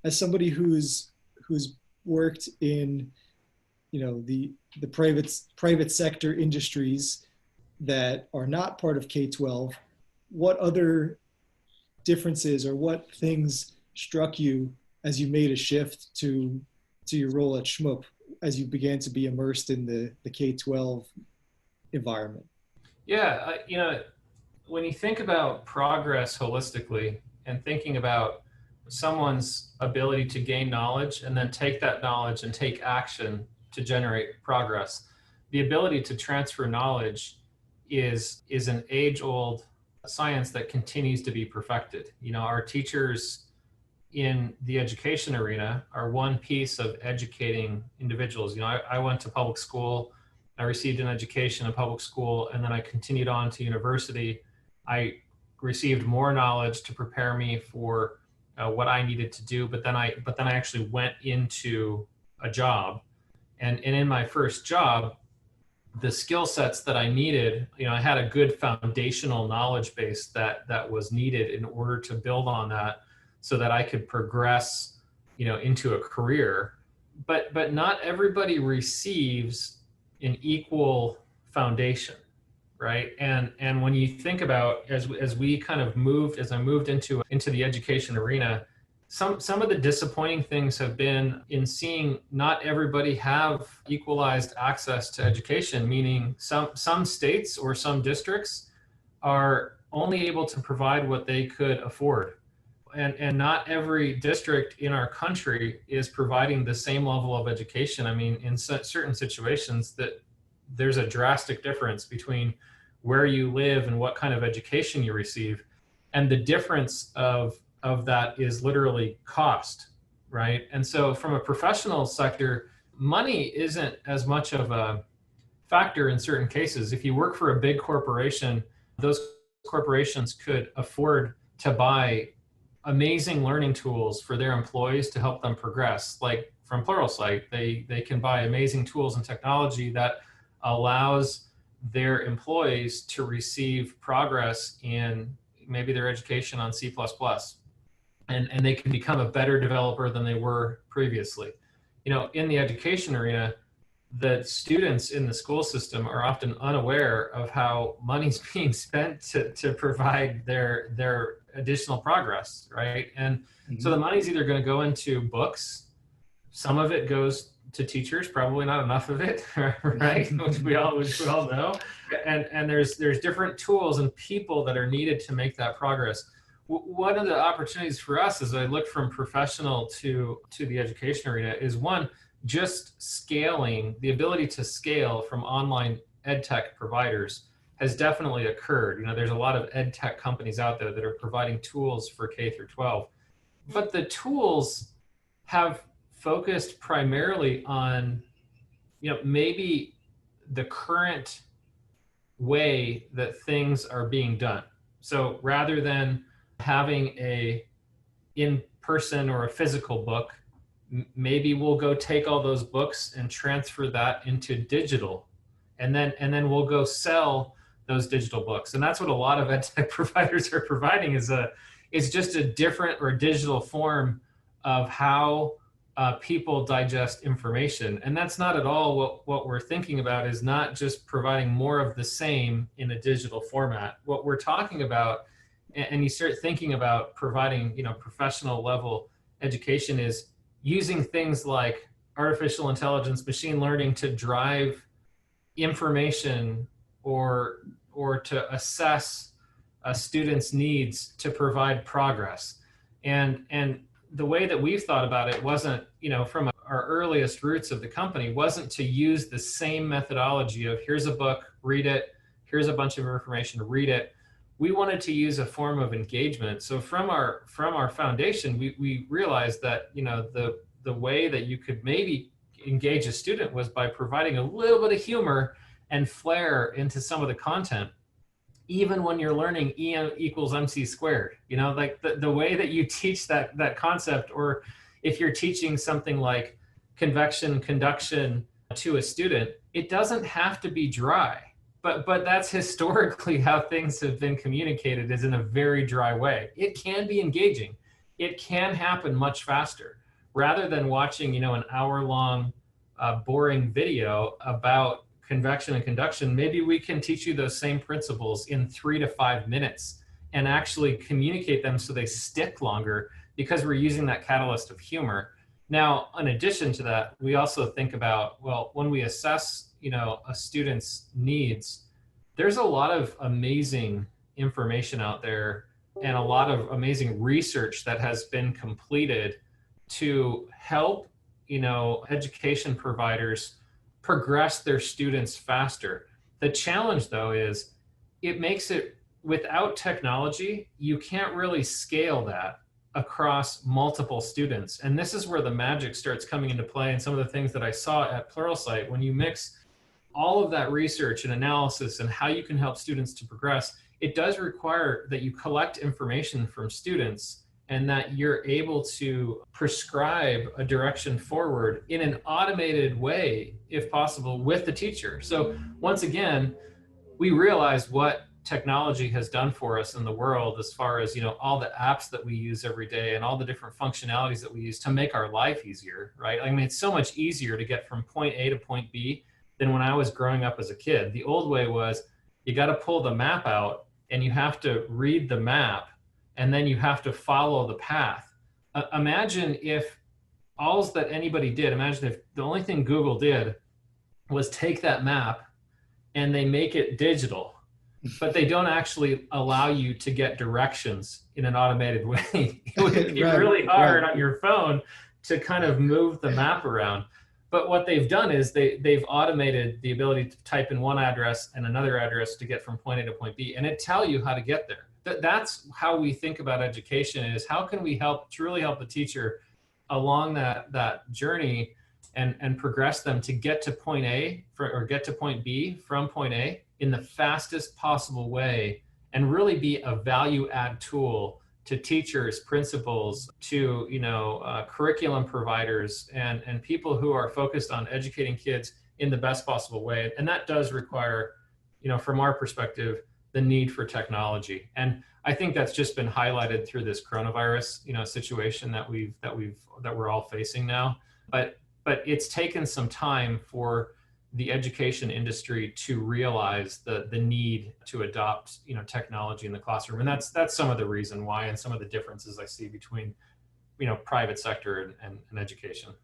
as somebody who's worked in, the private sector industries that are not part of K12, what other differences or what things struck you as you made a shift to your role at Shmoop as you began to be immersed in the K12 environment? Yeah, when you think about progress holistically and thinking about someone's ability to gain knowledge and then take that knowledge and take action to generate progress, the ability to transfer knowledge is an age-old science that continues to be perfected. Our teachers in the education arena are one piece of educating individuals. I went to public school, I received an education in public school, and then I continued on to university. I received more knowledge to prepare me for what I needed to do, but then I actually went into a job, and in my first job, the skill sets that I needed, I had a good foundational knowledge base that was needed in order to build on that, so that I could progress, into a career. But not everybody receives an equal foundation, right? And when you think about as I moved into the education arena, some of the disappointing things have been in seeing not everybody have equalized access to education, meaning some states or some districts are only able to provide what they could afford. And not every district in our country is providing the same level of education. I mean, in certain situations that there's a drastic difference between where you live and what kind of education you receive. And the difference of that is literally cost, right? And so from a professional sector, money isn't as much of a factor in certain cases. If you work for a big corporation, those corporations could afford to buy amazing learning tools for their employees to help them progress. Like from Pluralsight, they can buy amazing tools and technology that allows their employees to receive progress in maybe their education on C++. And they can become a better developer than they were previously. In the education arena, the students in the school system are often unaware of how money's being spent to provide their additional progress, right? And so the money's either going to go into books, some of it goes to teachers, probably not enough of it, right? which we all know. And there's different tools and people that are needed to make that progress. One of the opportunities for us as I look from professional to the education arena is one, just scaling, the ability to scale from online EdTech providers has definitely occurred. There's a lot of EdTech companies out there that are providing tools for K through 12, but the tools have focused primarily on, maybe the current way that things are being done. So rather than having a in-person or a physical book, maybe we'll go take all those books and transfer that into digital, and then we'll go sell those digital books. And that's what a lot of EdTech providers are providing is just a different or digital form of how people digest information. And that's not at all what we're thinking about, is not just providing more of the same in a digital format. What we're talking about, and you start thinking about providing, professional level education, is using things like artificial intelligence, machine learning to drive information or to assess a student's needs to provide progress. And the way that we've thought about it wasn't, from our earliest roots of the company, wasn't to use the same methodology of here's a book, read it, here's a bunch of information, read it. We wanted to use a form of engagement. So from our foundation, we realized that, the way that you could maybe engage a student was by providing a little bit of humor and flair into some of the content, even when you're learning E equals MC squared. Like the way that you teach that concept, or if you're teaching something like convection, conduction to a student, it doesn't have to be dry. But that's historically how things have been communicated, is in a very dry way. It can be engaging. it can happen much faster. Rather than watching, an hour-long boring video about convection and conduction, maybe we can teach you those same principles in 3 to 5 minutes and actually communicate them so they stick longer because we're using that catalyst of humor. Now, in addition to that, we also think about, well, when we assess, a student's needs, there's a lot of amazing information out there and a lot of amazing research that has been completed to help, education providers progress their students faster. The challenge, though, is it makes it, without technology, you can't really scale that across multiple students. And this is where the magic starts coming into play, and some of the things that I saw at Pluralsight. When you mix all of that research and analysis and how you can help students to progress, it does require that you collect information from students and that you're able to prescribe a direction forward in an automated way, if possible, with the teacher. So once again, we realize what technology has done for us in the world as far as, all the apps that we use every day and all the different functionalities that we use to make our life easier, right? I mean, it's so much easier to get from point A to point B than when I was growing up as a kid. The old way was you got to pull the map out and you have to read the map and then you have to follow the path. Imagine if imagine if the only thing Google did was take that map and they make it digital, but they don't actually allow you to get directions in an automated way. It would be really hard on your phone to kind of move the map around. But what they've done is they've automated the ability to type in one address and another address to get from point A to point B, and it tell you how to get there. That's how we think about education, is how can we truly help the teacher along that journey and progress them to get to point A or get to point B from point A in the fastest possible way, and really be a value add tool to teachers, principals, to curriculum providers, and people who are focused on educating kids in the best possible way. And that does require, from our perspective, the need for technology. And I think that's just been highlighted through this coronavirus, situation that we're all facing now. But it's taken some time for the education industry to realize the need to adopt, technology in the classroom. And that's some of the reason why, and some of the differences I see between, private sector and education.